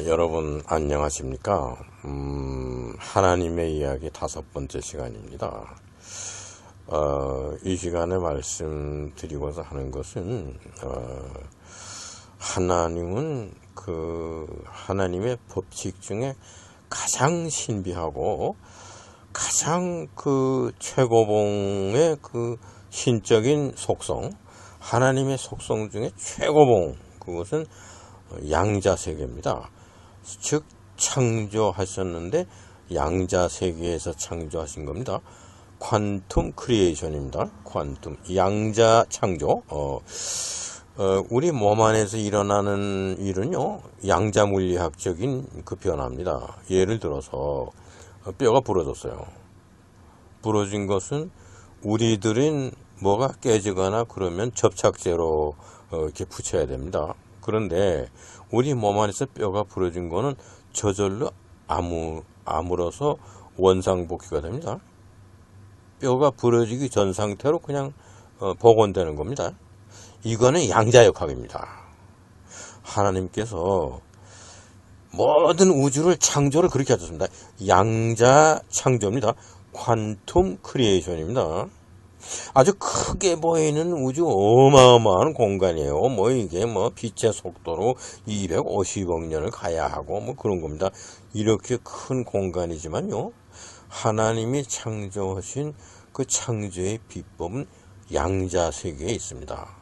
여러분 안녕하십니까? 하나님의 이야기 5번째 시간입니다. 이 시간에 말씀드리고자 하는 것은 하나님은 하나님의 법칙 중에 가장 신비하고 가장 최고봉의 신적인 속성, 하나님의 속성 중에 최고봉, 그것은 양자세계입니다. 즉 창조하셨는데 양자세계에서 창조하신 겁니다. 퀀텀 크리에이션입니다. 퀀텀 양자 창조. 우리 몸 안에서 일어나는 일은요, 양자 물리학적인 변화입니다. 예를 들어서 뼈가 부러졌어요. 부러진 것은 우리들은 뭐가 깨지거나 그러면 접착제로 이렇게 붙여야 됩니다. 그런데 우리 몸 안에서 뼈가 부러진 거는 저절로 아물어서 원상복귀가 됩니다. 뼈가 부러지기 전 상태로 그냥 복원되는 겁니다. 이거는 양자역학입니다. 하나님께서 모든 우주를 창조를 그렇게 하셨습니다. 양자 창조입니다. 퀀텀 크리에이션입니다. 아주 크게 보이는 우주 어마어마한 공간이에요. 이게 빛의 속도로 250억 년을 가야 하고 그런 겁니다. 이렇게 큰 공간이지만요, 하나님이 창조하신 그 창조의 비법은 양자 세계에 있습니다.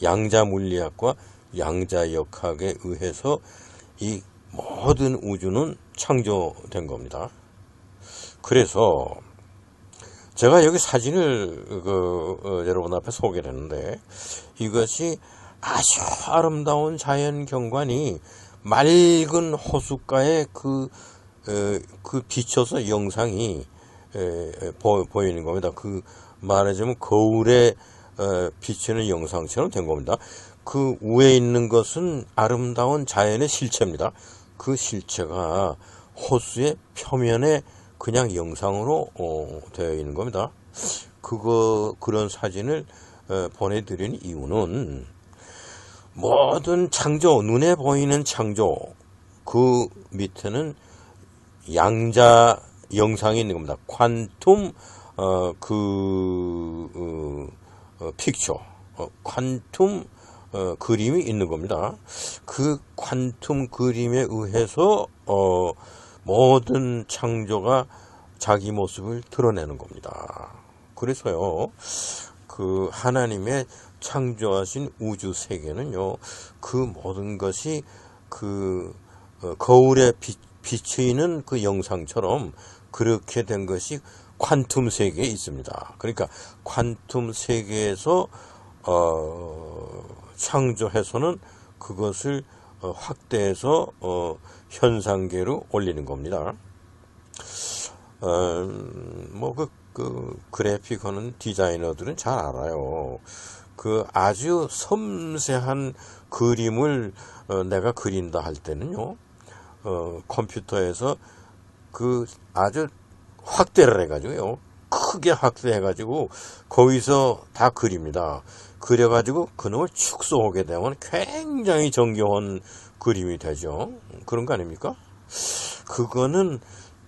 양자 물리학과 양자 역학에 의해서 이 모든 우주는 창조된 겁니다. 그래서 제가 여기 사진을 여러분 앞에 소개를 했는데, 이것이 아주 아름다운 자연 경관이 맑은 호숫가에 비쳐서 영상이 보이는 겁니다. 말하자면 거울에 비치는 영상처럼 된 겁니다. 그 위에 있는 것은 아름다운 자연의 실체입니다. 그 실체가 호수의 표면에 그냥 영상으로 되어 있는 겁니다. 그런 사진을 보내드린 이유는 모든 창조, 눈에 보이는 창조, 그 밑에는 양자 영상이 있는 겁니다. 퀀텀 픽처, 퀀텀 그림이 있는 겁니다. 그 퀀텀 그림에 의해서 모든 창조가 자기 모습을 드러내는 겁니다. 그래서요, 하나님의 창조하신 우주 세계는요, 그 모든 것이 거울에 비치는 그 영상처럼 그렇게 된 것이 퀀텀 세계에 있습니다. 그러니까 퀀텀 세계에서 창조해서는 그것을 확대해서 현상계로 올리는 겁니다. 그래픽 하는 디자이너들은 잘 알아요. 아주 섬세한 그림을 내가 그린다 할 때는요, 컴퓨터에서 아주 확대를 해가지고요, 크게 확대해가지고 거기서 다 그립니다. 그려가지고 그놈을 축소하게 되면 굉장히 정교한 그림이 되죠. 그런 거 아닙니까? 그거는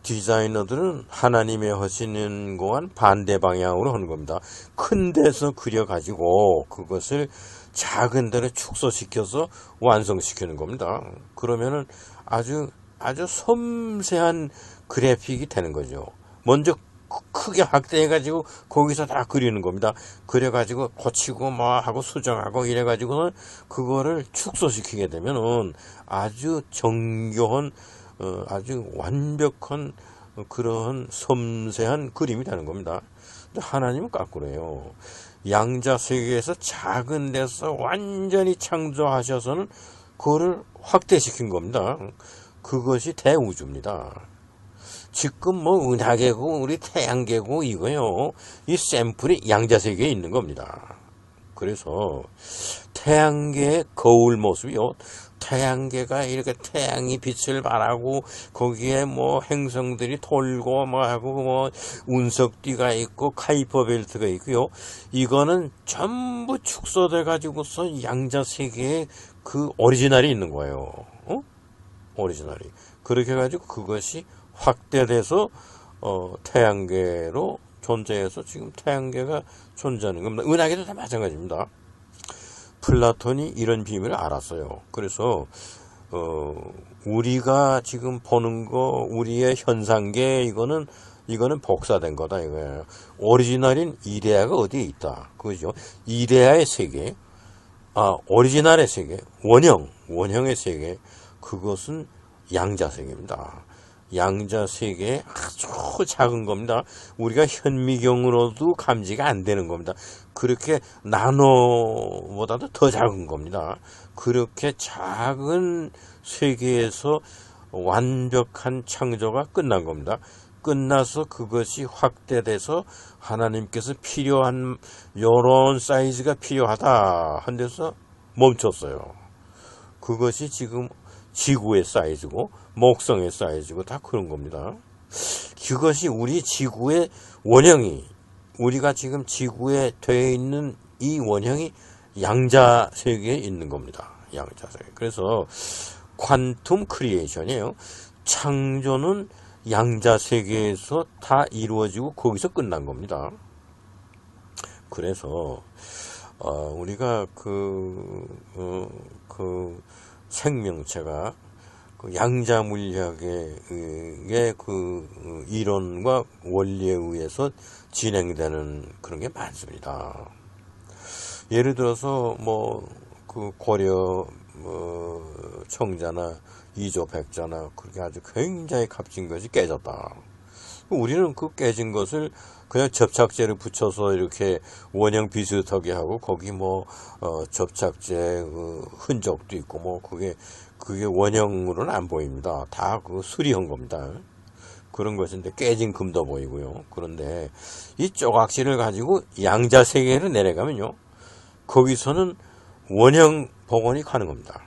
디자이너들은 하나님의 하시는 거와는 반대 방향으로 하는 겁니다. 큰 데서 그려가지고 그것을 작은 데로 축소시켜서 완성시키는 겁니다. 그러면은 아주 섬세한 그래픽이 되는 거죠. 먼저 크게 확대해가지고 거기서 다 그리는 겁니다. 그래가지고 고치고 하고 수정하고 이래가지고는 그거를 축소시키게 되면은 아주 정교한, 아주 완벽한 그런 섬세한 그림이 되는 겁니다. 근데 하나님은 거꾸로예요. 양자 세계에서 작은 데서 완전히 창조하셔서는 그거를 확대시킨 겁니다. 그것이 대우주입니다. 지금 은하계고 우리 태양계고 이거요, 이 샘플이 양자세계에 있는 겁니다. 그래서 태양계의 거울 모습이요, 태양계가 이렇게 태양이 빛을 발하고 거기에 행성들이 돌고 하고 운석띠가 있고 카이퍼 벨트가 있고요, 이거는 전부 축소돼 가지고서 양자세계에 그 오리지널이 있는 거예요. 오리지널이. 그렇게 해가지고 그것이 확대돼서 태양계로 존재해서 지금 태양계가 존재하는 겁니다. 은하계도 다 마찬가지입니다. 플라톤이 이런 비밀을 알았어요. 그래서 우리가 지금 보는 거, 우리의 현상계, 이거는 복사된 거다 이거예요. 오리지널인 이데아가 어디에 있다. 그죠? 이데아의 세계, 오리지널의 세계, 원형의 세계, 그것은 양자 세계입니다. 양자 세계에 아주 작은 겁니다. 우리가 현미경으로도 감지가 안 되는 겁니다. 그렇게 나노보다도 더 작은 겁니다. 그렇게 작은 세계에서 완벽한 창조가 끝난 겁니다. 끝나서 그것이 확대돼서 하나님께서 필요한 요런 사이즈가 필요하다 한 데서 멈췄어요. 그것이 지금 지구의 사이즈고 목성의 사이즈고 다 그런 겁니다. 그것이 우리 지구의 원형이, 우리가 지금 지구에 되어 있는 이 원형이 양자 세계에 있는 겁니다. 양자 세계. 그래서 퀀텀 크리에이션이에요. 창조는 양자 세계에서 다 이루어지고 거기서 끝난 겁니다. 그래서 우리가 그 생명체가 그 양자 물리학의 그 이론과 원리에 의해서 진행되는 그런 게 많습니다. 예를 들어서 그 고려 청자나 이조 백자나 그렇게 아주 굉장히 값진 것이 깨졌다. 우리는 그 깨진 것을 그냥 접착제를 붙여서 이렇게 원형 비슷하게 하고 거기 접착제 흔적도 있고 그게 원형으로는 안 보입니다. 다 그 수리한 겁니다. 그런 것인데 깨진 금도 보이고요. 그런데 이 조각실을 가지고 양자 세계로 내려가면요, 거기서는 원형 복원이 가능합니다.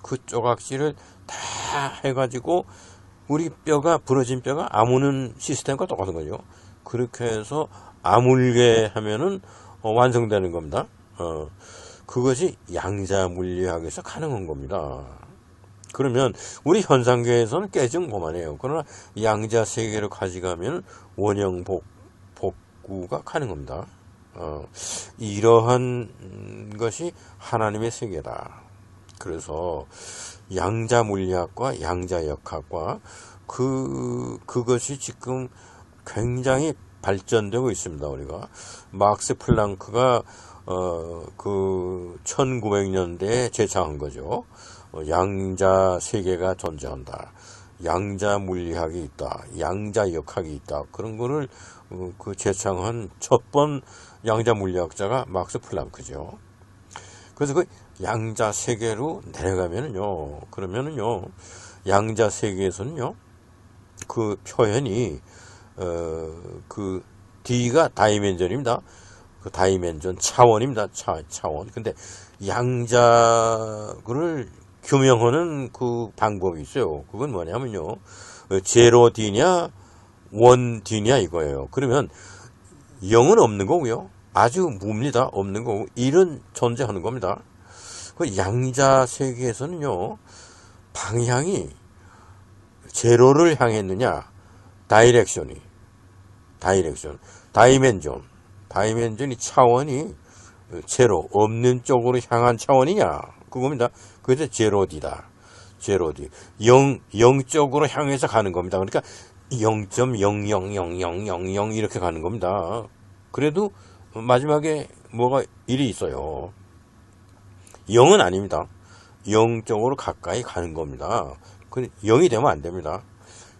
그 조각실을 다 해가지고 우리 뼈가, 부러진 뼈가 아무는 시스템과 똑같은 거죠. 그렇게 해서 아물게 하면은 완성되는 겁니다. 그것이 양자 물리학에서 가능한 겁니다. 그러면 우리 현상계에서는 깨진 것만해요. 그러나 양자 세계를 가져가면 원형 복구가 가능합니다. 이러한 것이 하나님의 세계다. 그래서 양자 물리학과 양자 역학과 그것이 지금 굉장히 발전되고 있습니다. 우리가 막스 플랑크가 그 1900년대에 제창한 거죠. 양자 세계가 존재한다. 양자 물리학이 있다. 양자 역학이 있다. 그런 거를 그 제창한 첫 번 양자 물리학자가 막스 플랑크죠. 그래서 그 양자 세계로 내려가면은요, 그러면은요, 양자 세계에서는요, 그 표현이 그 D가 다이멘전입니다. 그 다이멘전 차원입니다. 차원. 근데 양자를 규명하는 그 방법이 있어요. 그건 뭐냐면요, 제로 D냐 원 D냐 이거예요. 그러면 0은 없는 거고요. 아주 무입니다. 없는 거고 1은 존재하는 겁니다. 그 양자 세계에서는요, 방향이 제로를 향했느냐, 다이렉션이 다이멘전이 차원이 제로 없는 쪽으로 향한 차원이냐 그겁니다. 그래서 제로디다. 제로디 0 쪽으로 향해서 가는 겁니다. 그러니까 0.000000 이렇게 가는 겁니다. 그래도 마지막에 뭐가 1이 있어요. 0은 아닙니다. 0 쪽으로 가까이 가는 겁니다. 0이 되면 안 됩니다.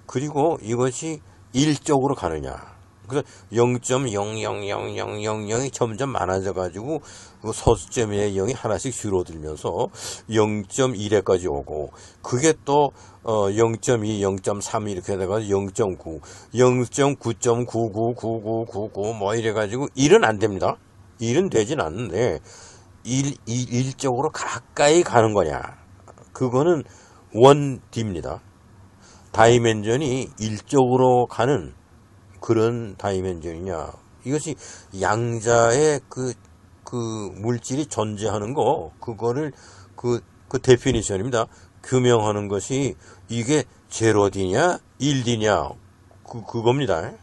그리고 이것이 1 쪽으로 가느냐. 그래서 0.000000이 점점 많아져 가지고 그 소수점의 0이 하나씩 줄어들면서 0.1에까지 오고, 그게 또 0.2, 0.3 이렇게 돼가지고 0.9, 0.9.999999 뭐 이래 가지고 1은 안 됩니다. 1은 되진 않는데 1 쪽으로 가까이 가는 거냐, 그거는 1D입니다. 다이멘전이 1쪽으로 가는 그런 다이멘전이냐, 이것이 양자의 그 물질이 존재하는 거, 그거를 그 그 데피니션입니다. 규명하는 것이 이게 제로디냐 1D냐 그겁니다.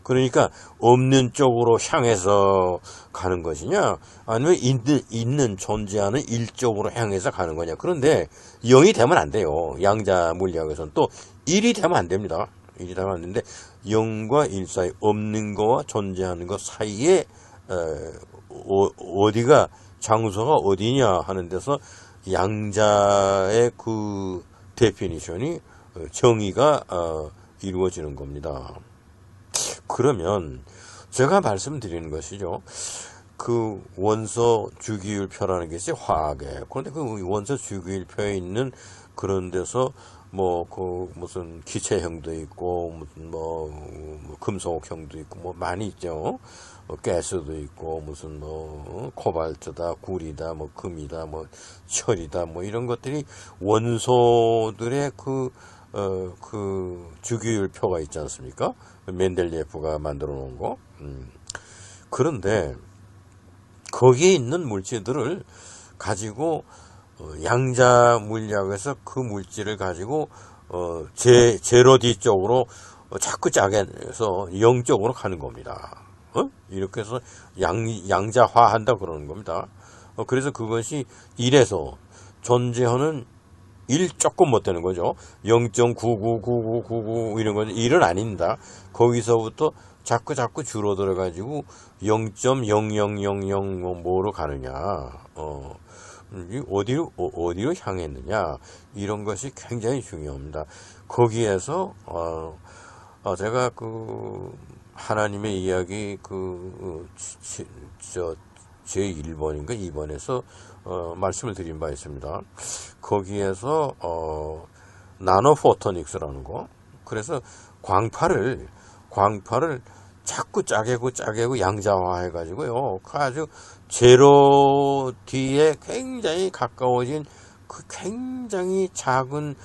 그러니까 없는 쪽으로 향해서 가는 것이냐 아니면 있는 존재하는 일 쪽으로 향해서 가는 거냐. 그런데 0이 되면 안 돼요. 양자 물리학에서는 또 1이 되면 안 됩니다. 1이 되면 안 되는데 0과 1 사이 없는 거와 존재하는 것 사이에 어디가 장소가 어디냐 하는 데서 양자의 그 데피니션이 정의가 이루어지는 겁니다. 그러면 제가 말씀드리는 것이죠. 그 원소 주기율표라는 것이 화학에 그런데 그 원소 주기율표에 있는 그런 데서 뭐 그 무슨 기체형도 있고 무슨 뭐 금속형도 있고 뭐 많이 있죠. 가스도 있고 무슨 뭐 코발트다, 구리다, 뭐 금이다, 뭐 철이다, 뭐 이런 것들이 원소들의 그 주기율표가 있지 않습니까? 멘델리에프가 만들어 놓은 거. 그런데 거기에 있는 물질들을 가지고 양자 물리학에서 그 물질을 가지고 제로디 쪽으로 자꾸 짜게해서 0쪽으로 가는 겁니다. 이렇게 해서 양자화한다 그러는 겁니다. 그래서 그것이 1에서 존재하는 1 조금 못 되는 거죠. 0.999999 이런 건 1은 아닙니다. 거기서부터 자꾸 줄어들어 가지고 0.0000 뭐로 가느냐. 어디로 향했느냐. 이런 것이 굉장히 중요합니다. 거기에서 제가 그 하나님의 이야기 제 1번인가 2번에서 말씀을 드린 바 있습니다. 거기에서 나노포토닉스라는 거. 그래서 광파를 자꾸 짜개고 양자화해 가지고요. 아주 제로 D에 굉장히 가까워진 그 굉장히 작은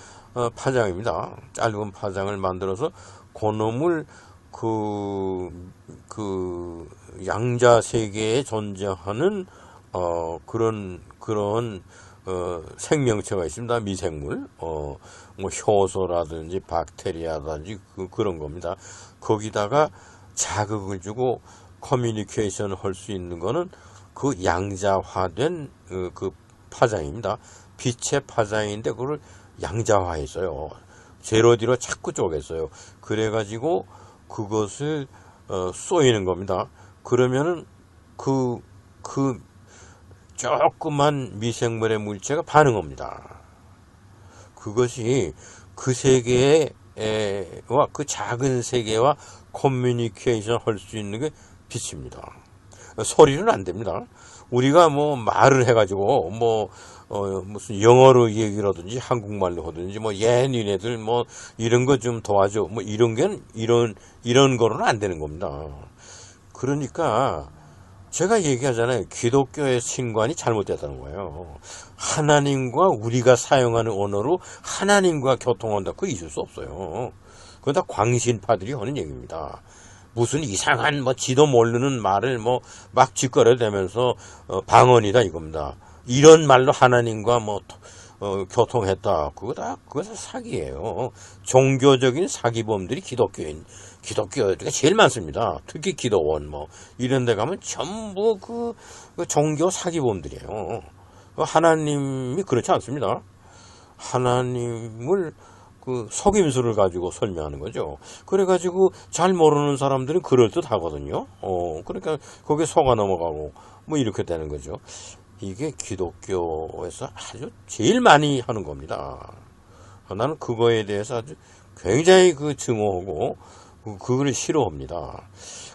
파장입니다. 짧은 파장을 만들어서 그놈을 그 양자 세계에 존재하는 그런 생명체가 있습니다. 미생물, 뭐 효소라든지 박테리아라든지 그런 겁니다. 거기다가 자극을 주고 커뮤니케이션 할 수 있는 거는 그 양자화된 그 파장입니다. 빛의 파장인데 그걸 양자화했어요. 제로디로 자꾸 쪼갰어요. 그래가지고 그것을 쏘이는 겁니다. 그러면은 그 조그만 미생물의 물체가 반응합니다. 그것이 그 세계와 그 작은 세계와 커뮤니케이션 할 수 있는 게 빛입니다. 소리는 안 됩니다. 우리가 뭐 말을 해가지고 무슨 영어로 얘기라든지 한국말로 하든지 니네들 이런 거 좀 도와줘 이런 거로는 안 되는 겁니다. 그러니까 제가 얘기하잖아요. 기독교의 신관이 잘못됐다는 거예요. 하나님과 우리가 사용하는 언어로 하나님과 교통한다. 그거 있을 수 없어요. 그건 다 광신파들이 하는 얘기입니다. 무슨 이상한 지도 모르는 말을 막 짓거려대면서 방언이다 이겁니다. 이런 말로 하나님과 교통했다. 그거 다 사기예요. 종교적인 사기범들이 기독교가 제일 많습니다. 특히 기도원 이런 데 가면 전부 그 종교 사기범들이에요. 하나님이 그렇지 않습니다. 하나님을 그 속임수를 가지고 설명하는 거죠. 그래가지고 잘 모르는 사람들은 그럴듯 하거든요. 그러니까 거기에 속아 넘어가고 이렇게 되는 거죠. 이게 기독교에서 아주 제일 많이 하는 겁니다. 나는 그거에 대해서 아주 굉장히 증오하고 그걸 싫어합니다.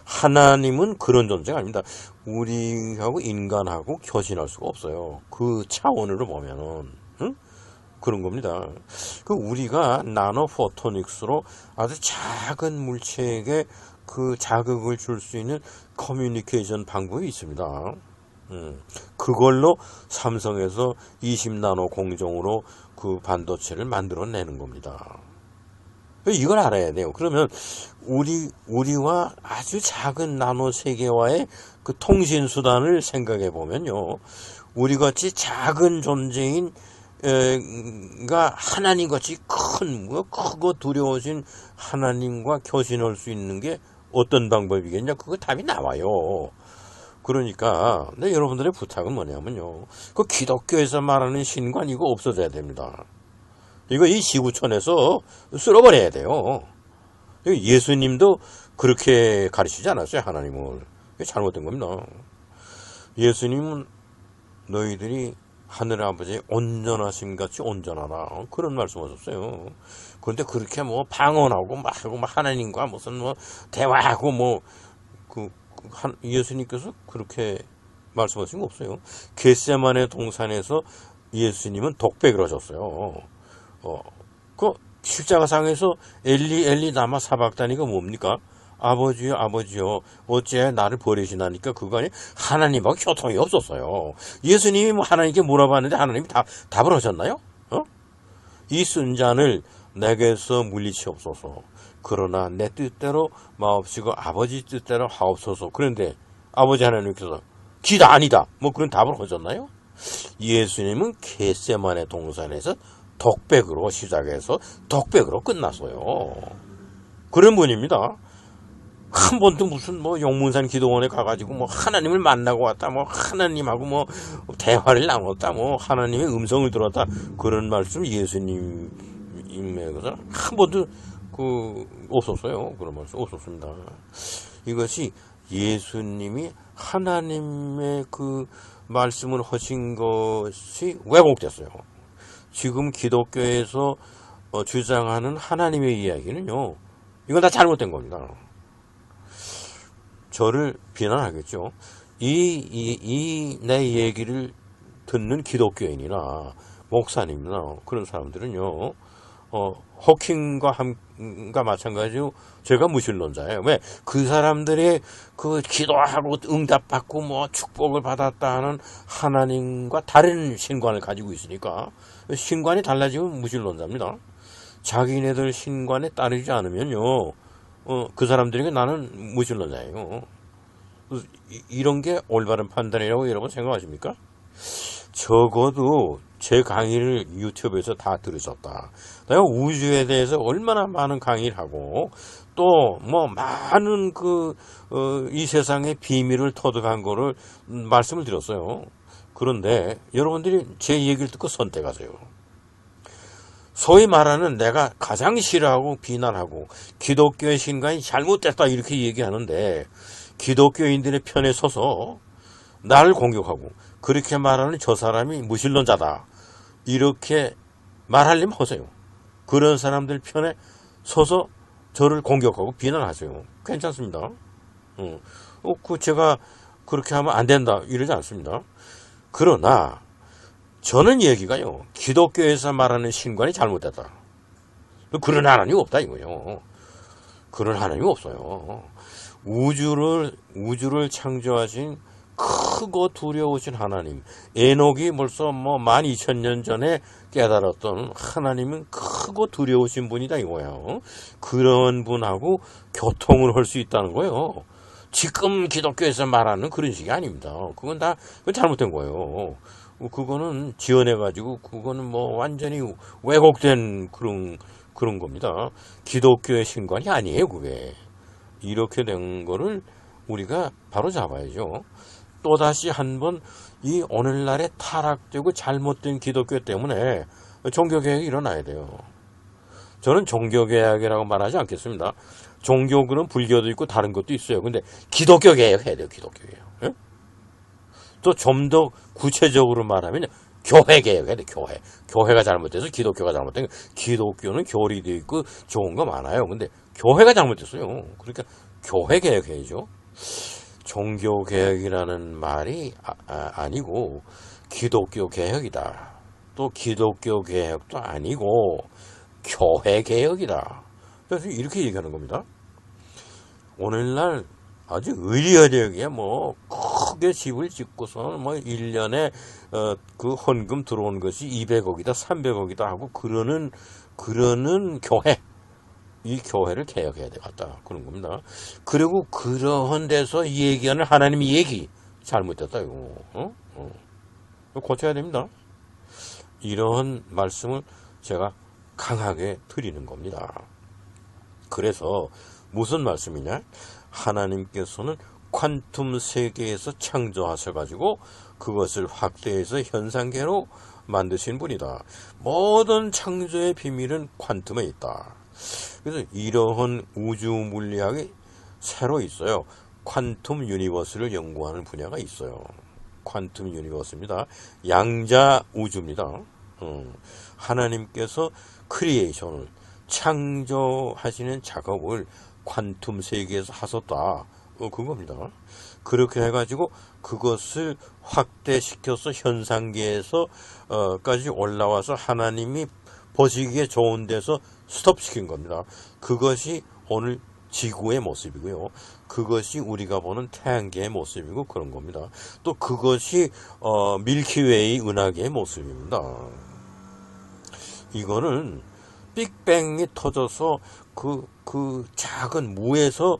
하나님은 그런 존재가 아닙니다. 우리하고 인간하고 교신할 수가 없어요. 그 차원으로 보면은 그런 겁니다. 우리가 나노포토닉스로 아주 작은 물체에게 그 자극을 줄 수 있는 커뮤니케이션 방법이 있습니다. 그걸로 삼성에서 20나노 공정으로 그 반도체를 만들어내는 겁니다. 이걸 알아야 돼요. 그러면 우리와 아주 작은 나노 세계와의 그 통신 수단을 생각해 보면요, 우리같이 작은 존재인 가 하나님같이 크고 두려우신 하나님과 교신할 수 있는 게 어떤 방법이겠냐? 그거 답이 나와요. 그러니까 여러분들의 부탁은 뭐냐면요, 그 기독교에서 말하는 신관 이거 없어져야 됩니다. 이거 이 지구촌에서 쓸어버려야 돼요. 예수님도 그렇게 가르치지 않았어요, 하나님을. 이게 잘못된 겁니다. 예수님은 너희들이 하늘 아버지의 온전하심 같이 온전하라, 그런 말씀하셨어요. 그런데 그렇게 뭐 방언하고 막 하나님과 무슨 뭐 대화하고 예수님께서 그렇게 말씀하신 거 없어요. 겟세마네 동산에서 예수님은 독백을 하셨어요. 그 십자가상에서 엘리 라마 사박다니가 뭡니까? 아버지요, 아버지요, 어째 나를 버리시나니까 그거 하나님하고 교통이 없었어요. 예수님이 뭐 하나님께 물어봤는데 하나님이 답을 하셨나요? 이 쓴 잔을 내게서 물리치옵소서. 그러나 내 뜻대로 마옵시고 아버지 뜻대로 하옵소서. 그런데 아버지 하나님께서 기다 아니다, 뭐 그런 답을 하셨나요? 예수님은 겟세마네 동산에서 독백으로 시작해서 독백으로 끝났어요. 그런 분입니다. 한 번도 무슨 뭐 용문산 기도원에 가가지고 뭐 하나님을 만나고 왔다, 뭐 하나님하고 뭐 대화를 나눴다, 뭐 하나님의 음성을 들었다, 그런 말씀 예수님의 것은 한 번도 없었어요. 그런 말씀 없었습니다. 이것이 예수님이 하나님의 그 말씀을 하신 것이 왜곡됐어요. 지금 기독교에서 주장하는 하나님의 이야기는요, 이건 다 잘못된 겁니다. 저를 비난하겠죠. 내 얘기를 듣는 기독교인이나 목사님이나 그런 사람들은요, 호킹과 마찬가지로 제가 무신론자예요. 왜? 그 사람들의 그 기도하고 응답받고 뭐 축복을 받았다 하는 하나님과 다른 신관을 가지고 있으니까, 신관이 달라지면 무신론자입니다. 자기네들 신관에 따르지 않으면요, 그 사람들에게 나는 무신론자예요. 이런 게 올바른 판단이라고 여러분 생각하십니까? 적어도 제 강의를 유튜브에서 다 들으셨다. 내가 우주에 대해서 얼마나 많은 강의를 하고 또 뭐 많은 이 세상의 비밀을 터득한 거를 말씀을 드렸어요. 그런데 여러분들이 제 얘기를 듣고 선택하세요. 소위 말하는 내가 가장 싫어하고 비난하고 기독교의 신관이 잘못됐다 이렇게 얘기하는데, 기독교인들의 편에 서서 나를 공격하고 그렇게 말하는 저 사람이 무신론자다 이렇게 말하려면 하세요. 그런 사람들 편에 서서 저를 공격하고 비난하세요. 괜찮습니다. 제가 그렇게 하면 안 된다 이러지 않습니다. 그러나 저는 얘기가요, 기독교에서 말하는 신관이 잘못됐다, 그런 하나님 없다 이거요. 그런 하나님 없어요. 우주를 창조하신 크고 두려우신 하나님, 에녹이 벌써 뭐 12,000년 전에 깨달았던 하나님은 크고 두려우신 분이다 이거예요. 그런 분하고 교통을 할 수 있다는 거예요. 지금 기독교에서 말하는 그런 식이 아닙니다. 그건 잘못된 거예요. 그거는 지어내가지고 그거는 뭐 완전히 왜곡된 그런 겁니다. 기독교의 신관이 아니에요, 그게. 이렇게 된 거를 우리가 바로 잡아야죠. 또다시 한번 이 오늘날의 타락되고 잘못된 기독교 때문에 종교개혁이 일어나야 돼요. 저는 종교개혁이라고 말하지 않겠습니다. 종교는 불교도 있고 다른 것도 있어요. 근데 기독교 개혁해야 돼요, 기독교 개혁. 예? 또 좀 더 구체적으로 말하면 교회 개혁해야 돼, 교회. 교회가 잘못돼서 기독교가 잘못된 거. 기독교는 교리도 있고 좋은 거 많아요. 근데 교회가 잘못됐어요. 그러니까 교회 개혁해야죠. 종교 개혁이라는 말이 아니고 기독교 개혁이다. 또 기독교 개혁도 아니고 교회 개혁이다. 그래서 이렇게 얘기하는 겁니다. 오늘날 아주 의리어리하게 뭐 크게 집을 짓고서 뭐 1년에 그 헌금 들어온 것이 200억이다 300억이다 하고 그러는 교회, 이 교회를 개혁해야 되겠다 그런 겁니다. 그리고 그러한 데서 얘기하는 하나님의 얘기 잘못됐다 이거. 고쳐야 됩니다. 이러한 말씀을 제가 강하게 드리는 겁니다. 그래서 무슨 말씀이냐? 하나님께서는 퀀텀 세계에서 창조하셔가지고 그것을 확대해서 현상계로 만드신 분이다. 모든 창조의 비밀은 퀀텀에 있다. 그래서 이러한 우주 물리학이 새로 있어요. 퀀텀 유니버스를 연구하는 분야가 있어요. 퀀텀 유니버스입니다. 양자 우주입니다. 하나님께서 크리에이션을 창조하시는 작업을 퀀텀 세계에서 하셨다. 그겁니다. 그렇게 해가지고 그것을 확대시켜서 현상계에서 까지 올라와서 하나님이 보시기에 좋은 데서 스톱시킨 겁니다. 그것이 오늘 지구의 모습이고요. 그것이 우리가 보는 태양계의 모습이고 그런 겁니다. 또 그것이 밀키웨이 은하계의 모습입니다. 이거는 빅뱅이 터져서 그 작은 무에서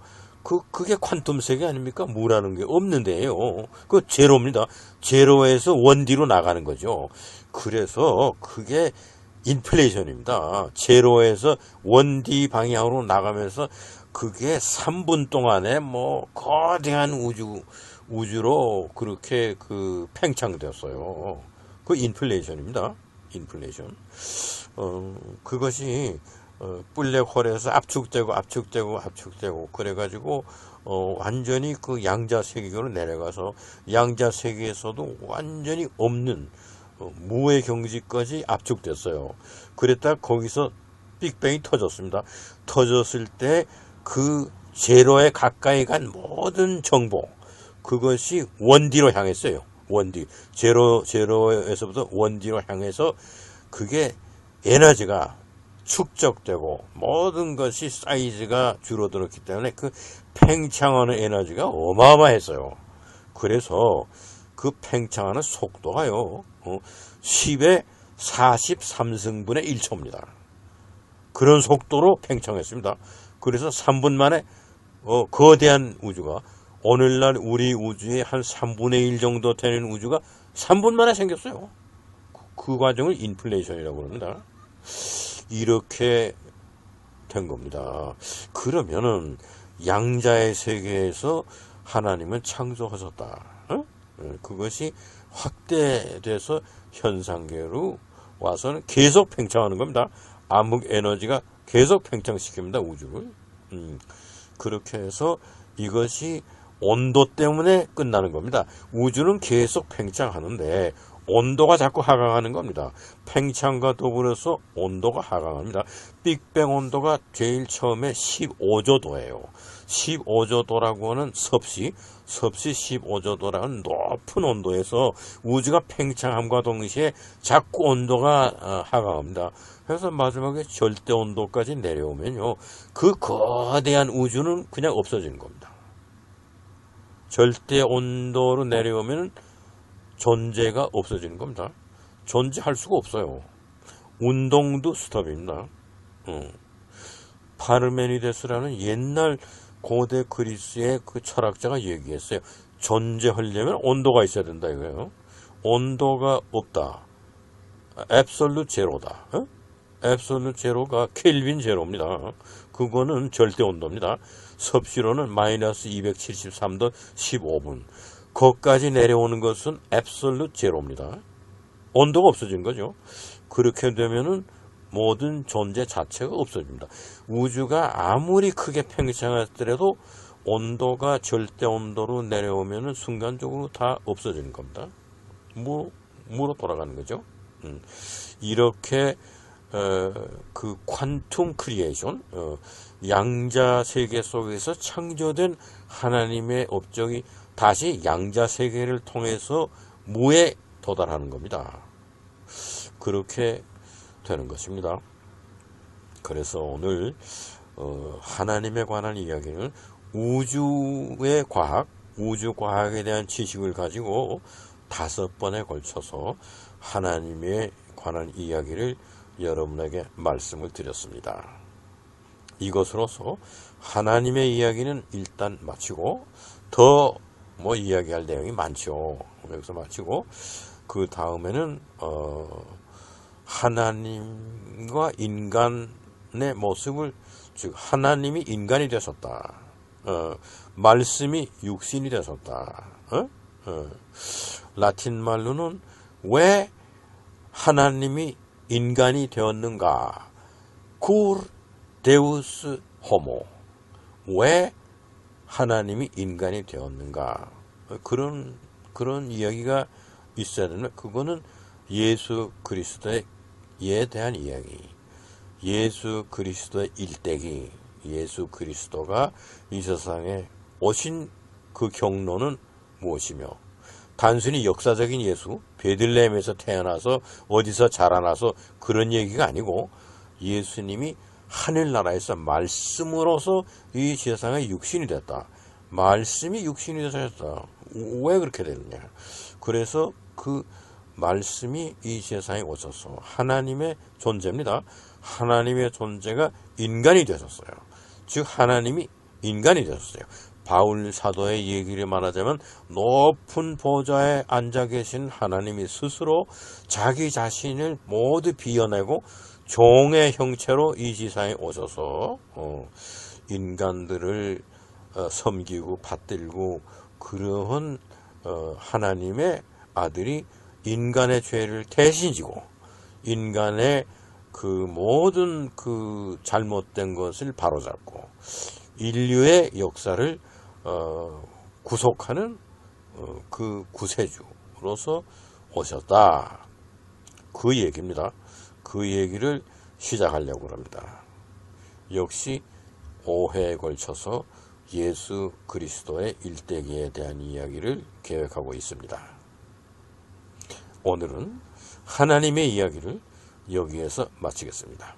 그게 퀀텀 세계 아닙니까? 무라는 게 없는데요. 그 제로입니다. 제로에서 원디로 나가는 거죠. 그래서 그게 인플레이션입니다. 제로에서 원디 방향으로 나가면서 그게 3분 동안에 뭐 거대한 우주로 그렇게 팽창되었어요. 그 인플레이션입니다. 인플레이션. 그것이 블랙홀에서 압축되고 그래가지고 완전히 그 양자 세계로 내려가서 양자 세계에서도 완전히 없는 무의 경지까지 압축됐어요. 그랬다 거기서 빅뱅이 터졌습니다. 터졌을 때 그 제로에 가까이 간 모든 정보 그것이 원디로 향했어요. 원디 제로에서부터 원디로 향해서 그게 에너지가 축적되고 모든 것이 사이즈가 줄어들었기 때문에 그 팽창하는 에너지가 어마어마했어요. 그래서 그 팽창하는 속도가요 10의 43승분의 1초입니다. 그런 속도로 팽창했습니다. 그래서 3분 만에 거대한 우주가 오늘날 우리 우주의 한 3분의 1 정도 되는 우주가 3분 만에 생겼어요. 그 과정을 인플레이션이라고 합니다. 이렇게 된 겁니다. 그러면은 양자의 세계에서 하나님은 창조하셨다. 그것이 확대돼서 현상계로 와서는 계속 팽창하는 겁니다. 암흑 에너지가 계속 팽창시킵니다. 우주를. 그렇게 해서 이것이 온도 때문에 끝나는 겁니다. 우주는 계속 팽창하는데 온도가 자꾸 하강하는 겁니다. 팽창과 더불어서 온도가 하강합니다. 빅뱅 온도가 제일 처음에 15조도예요. 15조도라고 하는 섭씨 15조도라는 높은 온도에서 우주가 팽창함과 동시에 자꾸 온도가 하강합니다. 그래서 마지막에 절대 온도까지 내려오면요. 그 거대한 우주는 그냥 없어지는 겁니다. 절대 온도로 내려오면 존재가 없어지는 겁니다. 존재할 수가 없어요. 운동도 스톱입니다. 파르메니데스라는 옛날 고대 그리스의 그 철학자가 얘기했어요. 존재하려면 온도가 있어야 된다 이거예요. 온도가 없다. 앱솔루트 제로다. 앱솔루트 제로가 켈빈 제로입니다. 그거는 절대 온도입니다. 섭씨로는 마이너스 273도 15분. 거기까지 내려오는 것은 앱솔루트 제로입니다. 온도가 없어진 거죠. 그렇게 되면은 모든 존재 자체가 없어집니다. 우주가 아무리 크게 팽창하더라도 온도가 절대 온도로 내려오면은 순간적으로 다 없어지는 겁니다. 무로 돌아가는 거죠. 이렇게 그 퀀텀 크리에이션, 양자 세계 속에서 창조된 하나님의 업적이 다시 양자 세계를 통해서 무에 도달하는 겁니다. 그렇게 되는 것입니다. 그래서 오늘 하나님에 관한 이야기는 우주의 과학, 우주 과학에 대한 지식을 가지고 5번에 걸쳐서 하나님에 관한 이야기를 여러분에게 말씀을 드렸습니다. 이것으로서 하나님의 이야기는 일단 마치고 더 이야기할 내용이 많죠. 여기서 마치고 그 다음에는 하나님과 인간의 모습을, 즉 하나님이 인간이 되셨다. 말씀이 육신이 되셨다. 라틴 말로는 왜 하나님이 인간이 되었는가? Cur Deus homo. 왜 하나님이 인간이 되었는가? 그런 이야기가 있어야 되는, 그거는 예수 그리스도에 대한 이야기. 예수 그리스도의 일대기. 예수 그리스도가 이 세상에 오신 그 경로는 무엇이며, 단순히 역사적인 예수, 베들레헴에서 태어나서 어디서 자라나서 그런 얘기가 아니고, 예수님이 하늘나라에서 말씀으로서 이 세상에 육신이 됐다. 말씀이 육신이 되셨다. 왜 그렇게 되느냐? 그래서 그 말씀이 이 세상에 오셔서 하나님의 존재입니다. 하나님의 존재가 인간이 되셨어요. 즉 하나님이 인간이 되셨어요. 바울 사도의 얘기를 말하자면 높은 보좌에 앉아 계신 하나님이 스스로 자기 자신을 모두 비워내고 종의 형체로 이 세상에 오셔서 인간들을 섬기고 받들고, 그러한 하나님의 아들이 인간의 죄를 대신 지고 인간의 그 모든 그 잘못된 것을 바로잡고 인류의 역사를 구속하는 그 구세주로서 오셨다. 그 얘기입니다. 그 얘기를 시작하려고 합니다. 역시 5회에 걸쳐서 예수 그리스도의 일대기에 대한 이야기를 계획하고 있습니다. 오늘은 하나님의 이야기를 여기에서 마치겠습니다.